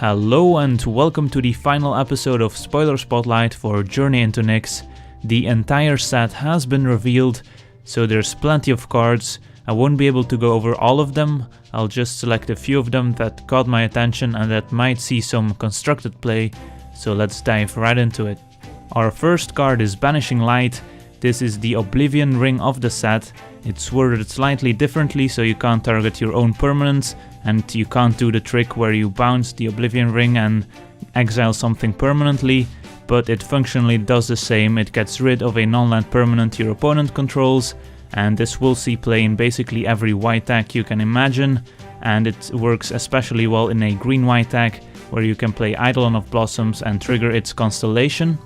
Hello and welcome to the final episode of Spoiler Spotlight for Journey Into Nyx. The entire set has been revealed, so there's plenty of cards. I won't be able to go over all of them, I'll just select a few of them that caught my attention and that might see some constructed play, so let's dive right into it. Our first card is Banishing Light. This is the Oblivion Ring of the set. It's worded slightly differently so you can't target your own permanents, and you can't do the trick where you bounce the Oblivion Ring and exile something permanently, but it functionally does the same. It gets rid of a non-land permanent your opponent controls, and this will see play in basically every white deck you can imagine, and it works especially well in a green-white deck where you can play Eidolon of Blossoms and trigger its Constellation.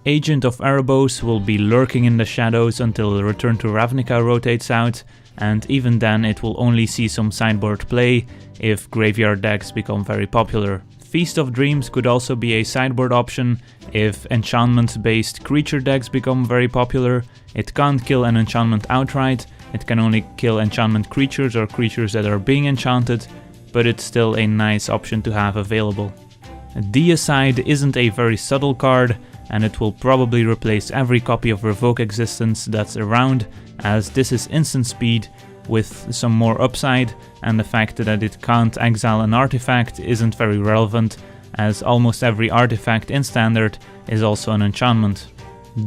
Agent of Erebos will be lurking in the shadows until Return to Ravnica rotates out, and even then it will only see some sideboard play if graveyard decks become very popular. Feast of Dreams could also be a sideboard option if enchantment-based creature decks become very popular. It can't kill an enchantment outright, it can only kill enchantment creatures or creatures that are being enchanted, but it's still a nice option to have available. Deicide isn't a very subtle card, and it will probably replace every copy of Revoke Existence that's around, as this is instant speed with some more upside, and the fact that it can't exile an artifact isn't very relevant, as almost every artifact in Standard is also an enchantment.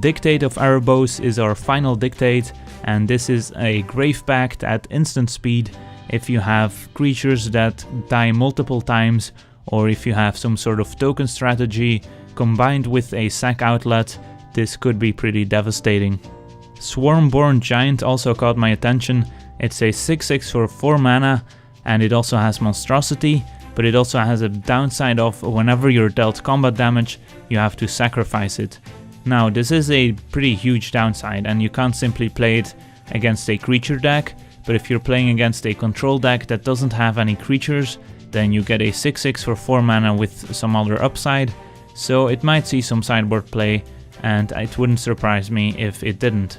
Dictate of Erebos is our final dictate, and this is a Grave Pact at instant speed if you have creatures that die multiple times, or if you have some sort of token strategy combined with a sack outlet. This could be pretty devastating. Swarmborn Giant also caught my attention. It's a 6/6 for 4 mana, and it also has Monstrosity, but it also has a downside of whenever you're dealt combat damage, you have to sacrifice it. Now, this is a pretty huge downside, and you can't simply play it against a creature deck, but if you're playing against a control deck that doesn't have any creatures, then you get a 6/6 for 4 mana with some other upside, so it might see some sideboard play, and it wouldn't surprise me if it didn't.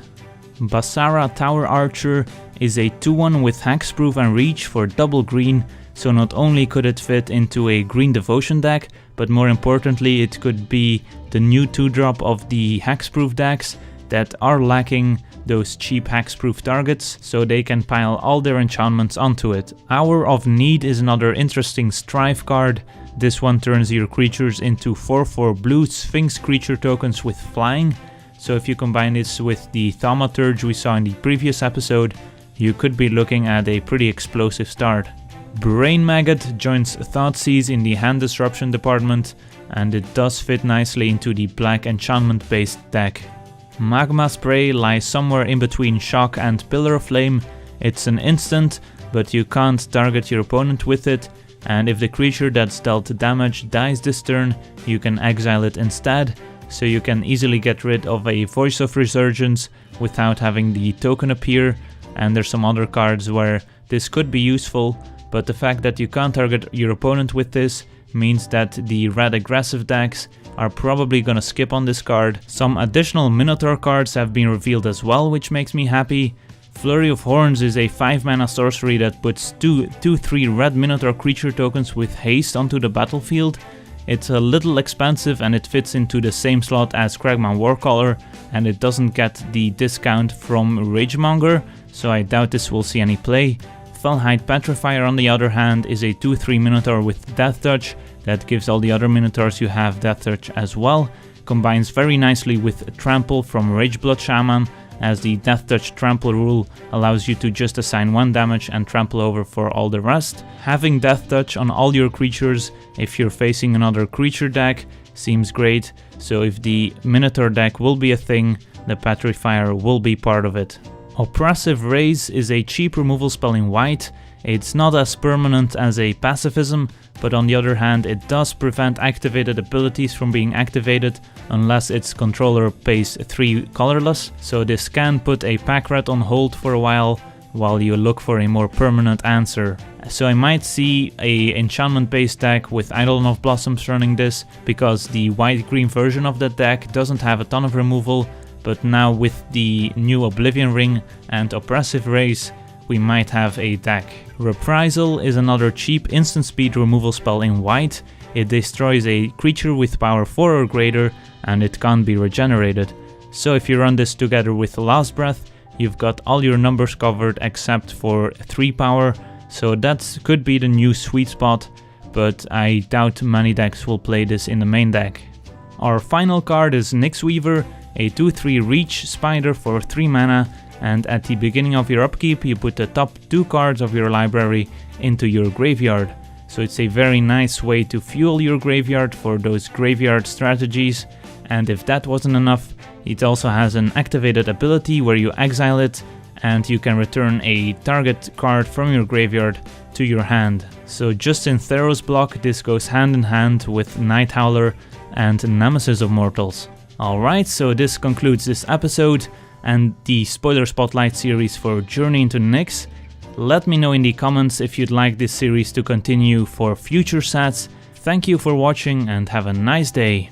Basara Tower Archer is a 2/1 with Hexproof and Reach for double green, so not only could it fit into a green devotion deck, but more importantly it could be the new 2-drop of the Hexproof decks that are lacking those cheap hexproof targets, so they can pile all their enchantments onto it. Hour of Need is another interesting Strive card. This one turns your creatures into 4/4 blue Sphinx creature tokens with flying, so if you combine this with the Thaumaturge we saw in the previous episode, you could be looking at a pretty explosive start. Brain Maggot joins Thoughtseize in the hand disruption department, and it does fit nicely into the black enchantment based deck. Magma Spray lies somewhere in between Shock and Pillar of Flame. It's an instant, but you can't target your opponent with it, and if the creature that's dealt damage dies this turn, you can exile it instead, so you can easily get rid of a Voice of Resurgence without having the token appear, and there's some other cards where this could be useful, but the fact that you can't target your opponent with this means that the red aggressive decks are probably gonna skip on this card. Some additional Minotaur cards have been revealed as well, which makes me happy. Flurry of Horns is a 5 mana sorcery that puts 2/3 red Minotaur creature tokens with haste onto the battlefield. It's a little expensive and it fits into the same slot as Kragman Warcaller, and it doesn't get the discount from Ragemonger, so I doubt this will see any play. Fellhide Petrifier on the other hand is a 2/3 Minotaur with Death Touch that gives all the other Minotaurs you have Death Touch as well. Combines very nicely with Trample from Rageblood Shaman, as the Death Touch Trample rule allows you to just assign 1 damage and trample over for all the rest. Having Death Touch on all your creatures if you're facing another creature deck seems great, so if the Minotaur deck will be a thing, the Petrifier will be part of it. Oppressive Raise is a cheap removal spell in white. It's not as permanent as a Pacifism, but on the other hand it does prevent activated abilities from being activated unless its controller pays 3 colorless, so this can put a pack rat on hold for a while you look for a more permanent answer. So I might see a enchantment based deck with Eidolon of Blossoms running this, because the white-green version of that deck doesn't have a ton of removal, but now with the new Oblivion Ring and Oppressive Raise, we might have a deck. Reprisal is another cheap instant speed removal spell in white. it destroys a creature with power 4 or greater, and it can't be regenerated. So if you run this together with Last Breath, you've got all your numbers covered except for 3 power, so that could be the new sweet spot, but I doubt many decks will play this in the main deck. Our final card is Nyx Weaver, a 2/3 reach spider for 3 mana, and at the beginning of your upkeep you put the top 2 cards of your library into your graveyard. So it's a very nice way to fuel your graveyard for those graveyard strategies, and if that wasn't enough, it also has an activated ability where you exile it and you can return a target card from your graveyard to your hand. So just in Theros block, this goes hand in hand with Night Howler and Nemesis of Mortals. Alright, so this concludes this episode and the Spoiler Spotlight series for Journey Into Nyx. Let me know in the comments if you'd like this series to continue for future sets. Thank you for watching and have a nice day.